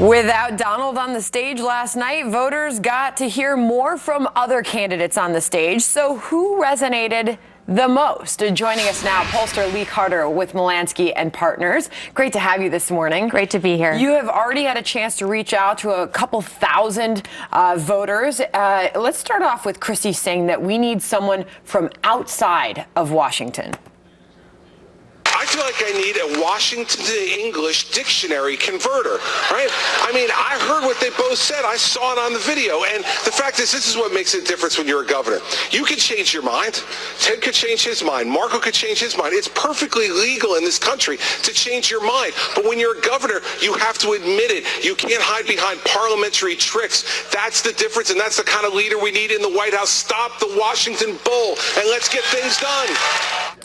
Without Donald on the stage last night, voters got to hear more from other candidates on the stage. So who resonated the most? Joining us now, pollster Lee Carter with Melansky and Partners. Great to have you this morning. Great to be here. You have already had a chance to reach out to a couple thousand voters. Let's start off with Christie saying that we need someone from outside of Washington. I feel like I need a Washington to English dictionary converter, right? I mean, I heard what they both said. I saw it on the video. And the fact is, this is what makes a difference when you're a governor. You can change your mind. Ted could change his mind. Marco could change his mind. It's perfectly legal in this country to change your mind. But when you're a governor, you have to admit it. You can't hide behind parliamentary tricks. That's the difference, and that's the kind of leader we need in the White House. Stop the Washington Bull, and let's get things done.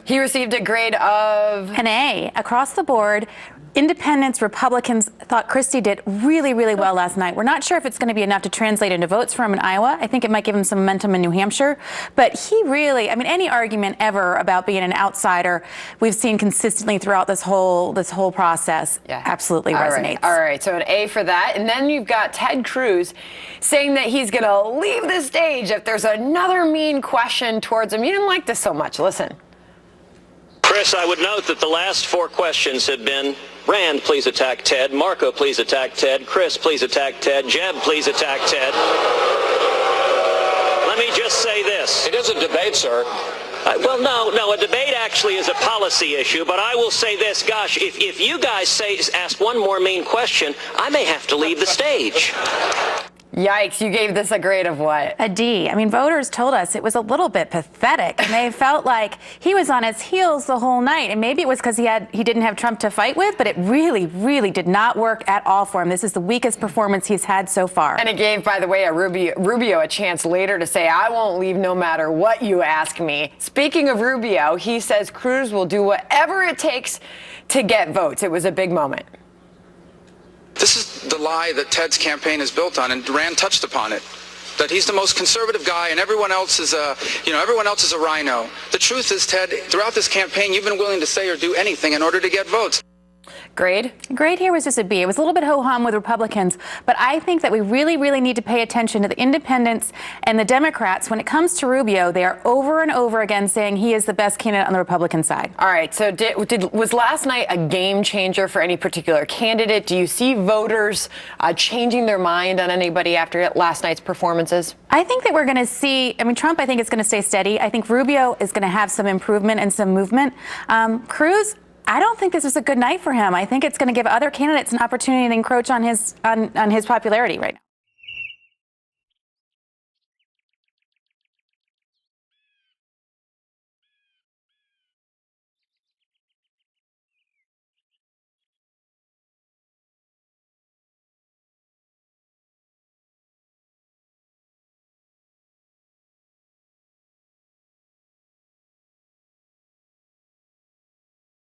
He received a grade of an A across the board. Independents, Republicans thought Christie did really, really well last night. We're not sure if it's going to be enough to translate into votes for him in Iowa. I think it might give him some momentum in New Hampshire. But he really, I mean, any argument ever about being an outsider we've seen consistently throughout this whole process absolutely resonates. All right, so an A for that. And then you've got Ted Cruz saying that he's going to leave the stage if there's another mean question towards him. You didn't like this so much. Listen. Chris, I would note that the last four questions have been Rand, please attack Ted. Marco, please attack Ted. Chris, please attack Ted. Jeb, please attack Ted. Let me just say this. It is a debate, sir. Well, no, a debate actually is a policy issue, but I will say this, gosh, if you guys ask one more mean question, I may have to leave the stage. Yikes, you gave this a grade of what? A D. I mean, voters told us it was a little bit pathetic, and they felt like he was on his heels the whole night. And maybe it was because he didn't have Trump to fight with, but it really, really did not work at all for him. This is the weakest performance he's had so far. And it gave, by the way, Rubio a chance later to say, I won't leave no matter what you ask me. Speaking of Rubio, he says Cruz will do whatever it takes to get votes. It was a big moment. This is the lie that Ted's campaign is built on, and Rand touched upon it. That he's the most conservative guy, and everyone else is a rhino. The truth is, Ted, throughout this campaign, you've been willing to say or do anything in order to get votes. Grade? Grade here was just a B. It was a little bit ho-hum with Republicans, but I think that we really, really need to pay attention to the independents and the Democrats. When it comes to Rubio, they are over and over again saying he is the best candidate on the Republican side. All right, so was last night a game changer for any particular candidate? Do you see voters changing their mind on anybody after last night's performances? I think that we're going to see, I mean, Trump, I think, is going to stay steady. I think Rubio is going to have some improvement and some movement. Cruz, I don't think this is a good night for him. I think it's going to give other candidates an opportunity to encroach on his popularity right now.